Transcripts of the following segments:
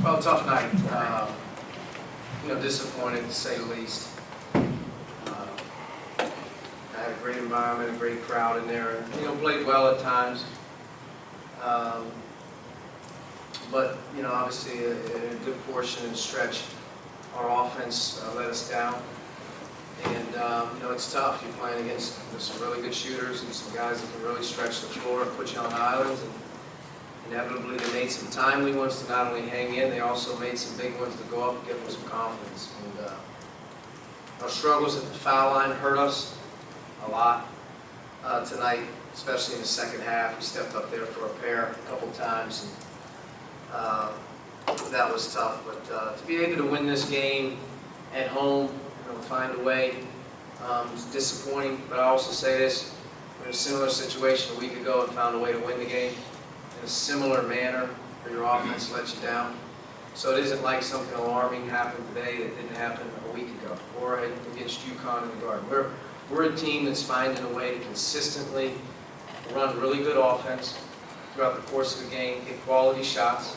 Well, tough night. Disappointed to say the least. I had a great environment, a great crowd in there, and played well at times. But obviously a good portion of the stretch, our offense let us down. And it's tough. You're playing against some really good shooters and some guys that can really stretch the floor and put you on islands. And inevitably, they made some timely ones to not only hang in, they also made some big ones to go up and give them some confidence. And our struggles at the foul line hurt us a lot tonight, especially in the second half. We stepped up there for a pair a couple times, and that was tough. But to be able to win this game at home, find a way, it's disappointing. But I also say this: we're in a similar situation a week ago and found a way to win the game in a similar manner where your offense let you down. So it isn't like something alarming happened today that didn't happen a week ago or against UConn in the Garden. We're a team that's finding a way to consistently run really good offense throughout the course of the game, get quality shots,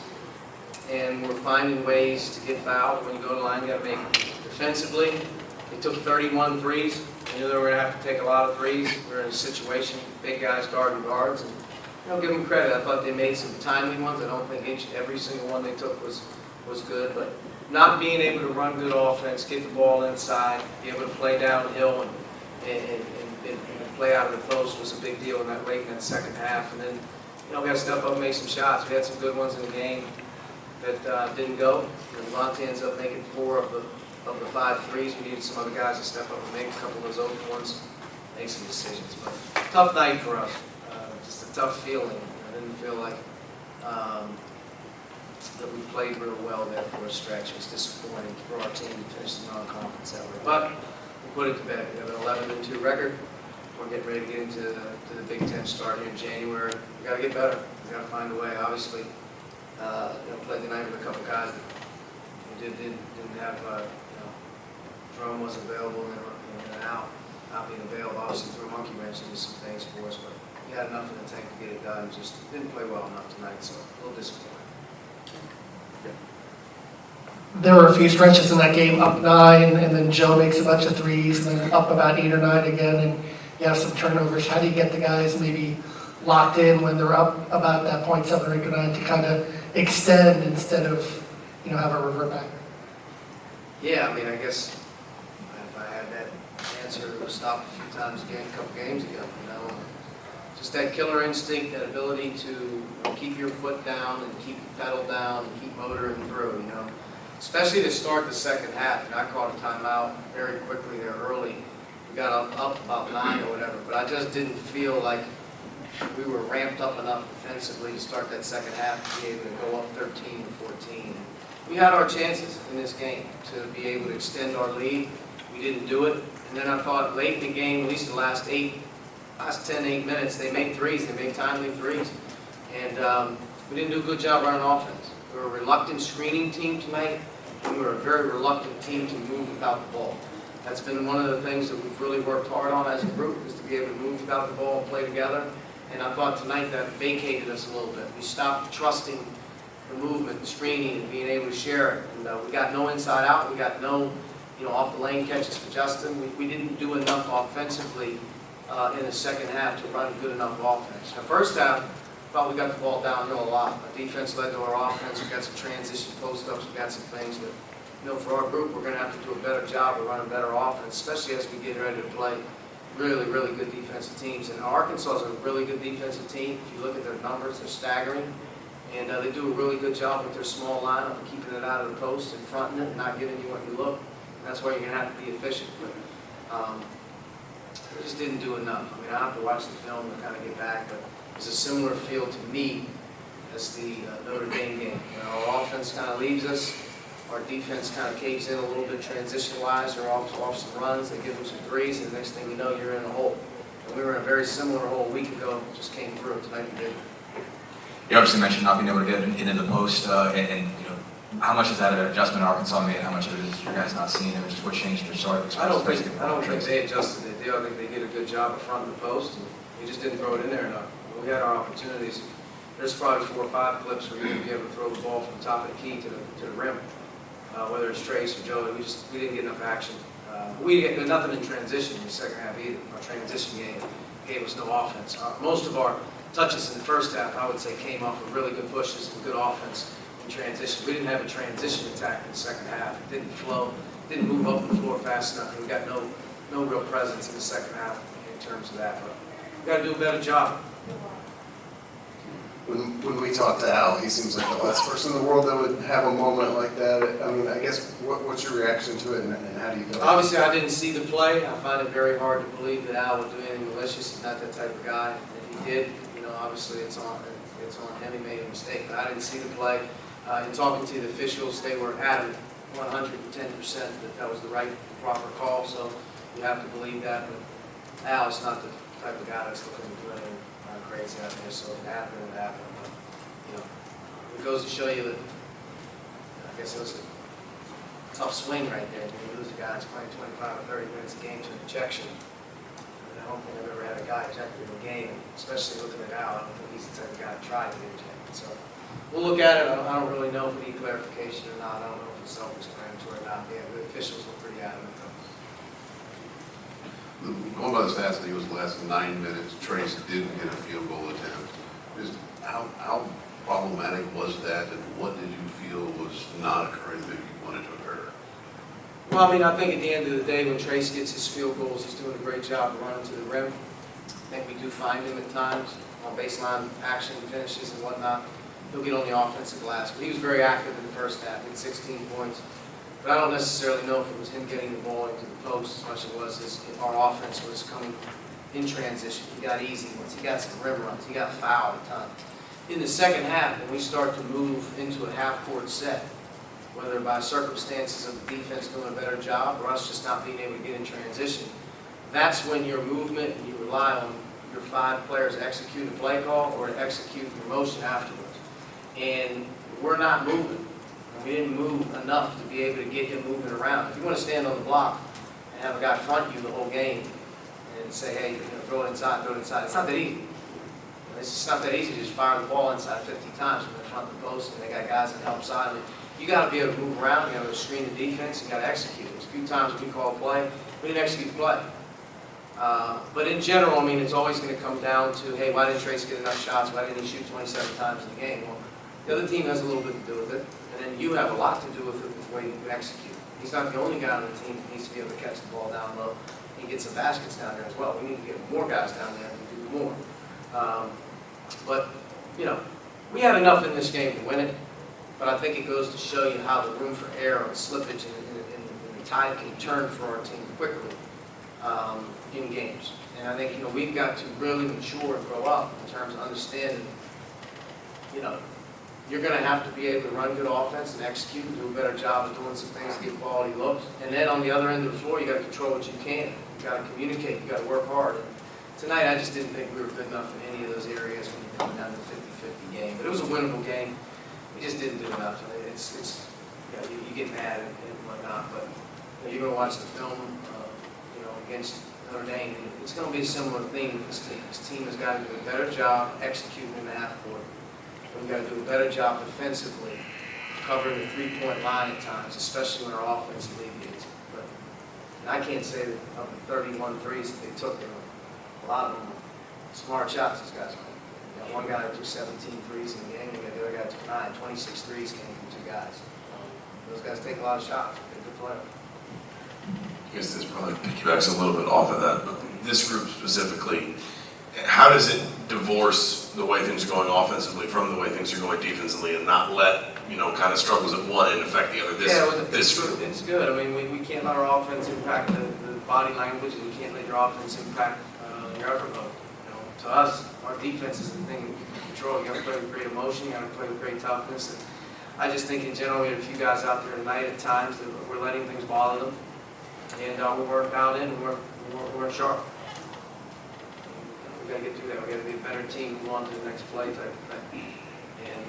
and we're finding ways to get fouled. When you go to the line, you got to make defensively. They took 31 threes. We knew they were going to have to take a lot of threes. We're in a situation, big guys guarding guards. And give them credit. I thought they made some timely ones. I don't think every single one they took was good. But not being able to run good offense, get the ball inside, be able to play downhill and play out of the post was a big deal late in that second half. And then, we got to step up and make some shots. We had some good ones in the game that didn't go. Levante ends up making 4 of the 5 threes. We needed some other guys to step up and make a couple of those open ones, make some decisions. But tough night for us. Just a tough feeling. I didn't feel like that we played real well there for a stretch. It was disappointing for our team to finish the non-conference that way. But we put it to bed. We have an 11-2 record. We're getting ready to get into the Big Ten start here in January. We got to get better. We got to find a way. Obviously, played tonight with a couple guys that didn't have. Jerome wasn't available and not being available. Obviously, threw a monkey wrench into some things for us, but we had enough in the tank to get it done. Just didn't play well enough tonight, so a little disappointed. There were a few stretches in that game, up 9, and then Joe makes a bunch of threes, and then up about 8 or 9 again, and you have some turnovers. How do you get the guys maybe locked in when they're up about that 0.7 or 8 or 9 to kind of extend instead of, have a revert back? Yeah, I guess if I had that answer, it was stopped a few times again, a couple games ago. Just that killer instinct, that ability to keep your foot down and keep the pedal down and keep motoring through. Especially to start the second half. And I caught a timeout very quickly there early. We got up about 9 or whatever, but I just didn't feel like we were ramped up enough defensively to start that second half to be able to go up 13 or 14. We had our chances in this game to be able to extend our lead. We didn't do it. And then I thought late in the game, at least the last 10, 8 minutes, they made threes. They made timely threes. And we didn't do a good job running offense. We were a reluctant screening team tonight, and we were a very reluctant team to move without the ball. That's been one of the things that we've really worked hard on as a group, is to be able to move without the ball and play together. And I thought tonight that vacated us a little bit. We stopped trusting the movement, the screening, and being able to share it. And we got no inside out. We got no, off the lane catches for Justin. We didn't do enough offensively in the second half to run good enough offense. The first half, I thought we got the ball downhill a lot. Our defense led to our offense. We got some transition post-ups. We got some things that, for our group, we're going to have to do a better job of running better offense, especially as we get ready to play really, really good defensive teams. And Arkansas is a really good defensive team. If you look at their numbers, they're staggering. And they do a really good job with their small lineup of keeping it out of the post and fronting it and not giving you what you look. And that's why you're going to have to be efficient. But we just didn't do enough. I have to watch the film and kind of get back, but it's a similar feel to me as the Notre Dame game. Our offense kind of leaves us. Our defense kind of caves in a little bit transition-wise. They're off some runs. They give them some threes, and the next thing you know, you're in a hole. And we were in a very similar hole a week ago. Just came through. Tonight we did. You obviously mentioned not being able to get into the post, and how much is that an adjustment Arkansas made? How much of it is you guys not seeing it? Just what changed their start? I don't think they adjusted it. I think they did a good job in front of the post, and we just didn't throw it in there enough. We had our opportunities. there's probably 4 or 5 clips where you're going to be able to throw the ball from the top of the key to the rim. Whether it's Trace or Joey, we didn't get enough action. There's nothing in transition in the second half either. Our transition game gave us no offense. Most of our touches in the first half, I would say, came off of really good pushes and good offense in transition. We didn't have a transition attack in the second half. It didn't flow, didn't move up the floor fast enough. We got no real presence in the second half in terms of that. But we got to do a better job. When we talk to Al, he seems like the last person in the world that would have a moment like that. I mean, I guess, what's your reaction to it, and how do you feel? Obviously, I didn't see the play. I find it very hard to believe that Al would do anything malicious. He's not that type of guy. If he did, obviously it's on him. He made a mistake, but I didn't see the play. In talking to the officials, they were adamant, 110% that was the right, proper call. So you have to believe that. But Al's not the type of guy that's looking to do anything crazy out there. So it happened. But it goes to show you that. I guess it was a tough swing right there. You lose a guy that's playing 25 or 30 minutes a game to an ejection. I don't think I've ever had a guy ejected in a game, especially looking at Al. I don't think he's the type of guy that tried to get ejected. So we'll look at it. I don't really know if we need clarification or not. I don't know if it's self-explanatory or not. Yeah, the officials were pretty adamant though. Going by the stats, I think it was the last 9 minutes, Trace didn't get a field goal attempt. How problematic was that, and what did you feel was not occurring that you wanted to occur? Well, I mean, I think at the end of the day, when Trace gets his field goals, he's doing a great job of running to the rim. I think we do find him at times on baseline action finishes and whatnot. He'll get on the offensive glass, but he was very active in the first half. He had 16 points. But I don't necessarily know if it was him getting the ball into the post as much as it was our offense was coming in transition. He got easy ones. He got some rim runs. He got fouled a ton. In the second half, when we start to move into a half-court set, whether by circumstances of the defense doing a better job or us just not being able to get in transition, that's when your movement and you rely on your 5 players to execute a play call or to execute your motion afterwards. And we're not moving. We didn't move enough to be able to get him moving around. If you want to stand on the block and have a guy front you the whole game and say, hey, throw it inside, it's not that easy. It's just not that easy to just fire the ball inside 50 times from the front of the post, and they got guys that help side. You got to be able to move around. You got to screen the defense. You got to execute it. There's a few times we call a play, we didn't execute the play. But in general, I mean, it's always going to come down to, hey, why didn't Trace get enough shots? Why didn't he shoot 27 times in the game? Well, the other team has a little bit to do with it, and then you have a lot to do with it with the way you execute. He's not the only guy on the team that needs to be able to catch the ball down low. He gets some baskets down there as well. We need to get more guys down there to do more. But, we had enough in this game to win it, but I think it goes to show you how the room for error and slippage and the tide can turn for our team quickly in games. And I think, we've got to really mature and grow up in terms of understanding, you're going to have to be able to run good offense and execute and do a better job of doing some things to get quality looks. And then on the other end of the floor, you got to control what you can. You got to communicate. You got to work hard. And tonight, I just didn't think we were good enough in any of those areas when you're coming down to a 50-50 game. But it was a winnable game. We just didn't do enough. You get mad and whatnot. But you're going to watch the film, against Notre Dame. It's going to be a similar theme with this team. This team has got to do a better job executing in the half court. We've got to do a better job defensively, covering the three-point line at times, especially when our offense alleviates. But I can't say that of the 31 threes that they took, a lot of them were smart shots these guys made. You got one guy that took 17 threes in the game, and the other guy took 9. 26 threes came from 2 guys. Those guys take a lot of shots. They're good players. I guess this probably piggybacks a little bit off of that, but this group specifically, how does it divorce the way things are going offensively from the way things are going defensively and not let, kind of struggles at one end affect the other? It's good. I mean, we can't let our offense impact the body language, and we can't let your offense impact your effort mode. To us, our defense is the thing that we can control. You got to play with great emotion. You got to play with great toughness. And I just think in general, we had a few guys out there tonight at times that we're letting things bother them, and we're dialed in. And we're sharp. We got to get through that. We got to be a better team, move on to the next play type of thing, and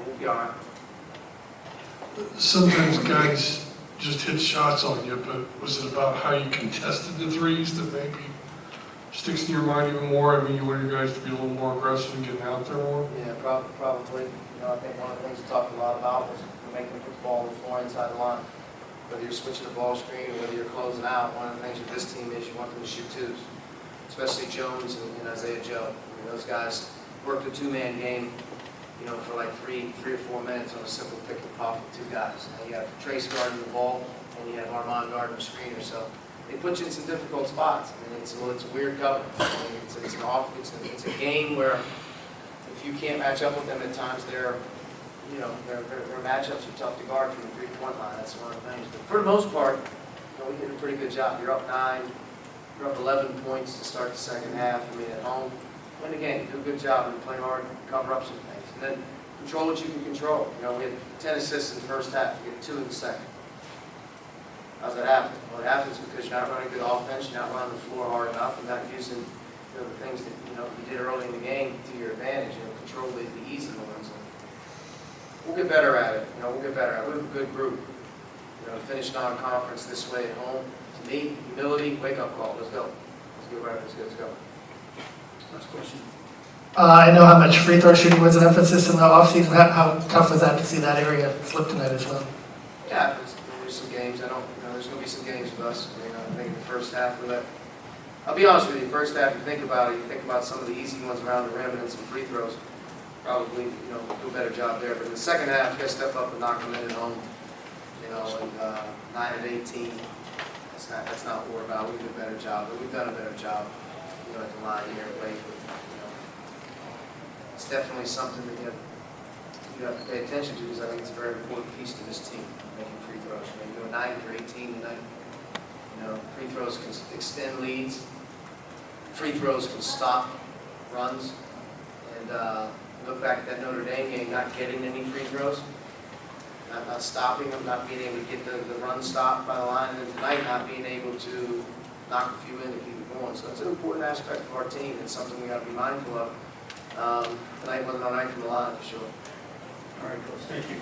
we'll be all right. Sometimes guys just hit shots on you, but was it about how you contested the threes that maybe sticks to your mind even more? I mean, you want your guys to be a little more aggressive and getting out there more? Yeah, probably. You know, I think one of the things we talked a lot about was making the ball on the floor inside the line. Whether you're switching the ball screen or whether you're closing out, one of the things with this team is you want them to shoot twos, especially Jones and Isaiah Joe. I mean, those guys worked a two-man game, you know, for like three or 4 minutes on a simple pick and pop with two guys. And you have Trace guarding the ball, and you have Armand guarding the screener. So they put you in some difficult spots. I mean, it's a weird cover. I mean, it's a game where if you can't match up with them at times, their matchups are tough to guard from the three-point line. That's one of the things. But for the most part, you know, we did a pretty good job. You're up 9, you're up 11 points to start the second half. I mean, at home, win the game, do a good job and play hard, cover up some things. And then control what you can control. You know, we had 10 assists in the first half, we get 2 in the second. How's that happen? Well, it happens because you're not running good offense, you're not running the floor hard enough, and not using the things that you did early in the game to your advantage. You know, control the easy ones. And we'll get better at it. You know, we'll get better at it. We have a good group. You know, finish non-conference this way at home. To me, humility, wake-up call. Let's go. Let's go. Let's go. Next question. I know how much free throw shooting was an emphasis in the offseason. How tough was that to see that area slip tonight as well? Yeah, there's some games. There's going to be some games with us. I think in the first half, I'll be honest with you, first half, you think about some of the easy ones around the rim and then some free throws. Probably, do a better job there. But in the second half, you got to step up and knock them in at home. And 9 of 18. That's not what we're about. We do a better job. But we've done a better job, at the line here late. It's definitely something that you have to pay attention to because I think it's a very important piece to this team, making free throws. You go 9 for 18 tonight. Free throws can extend leads. Free throws can stop runs. And look back at that Notre Dame game, not getting any free throws, not stopping them, not being able to get the run stopped by the line, and then tonight not being able to knock a few in to keep it going. So it's an important aspect of our team. It's something we got to be mindful of. Tonight wasn't our night from the line for sure. All right, Coach, thank you.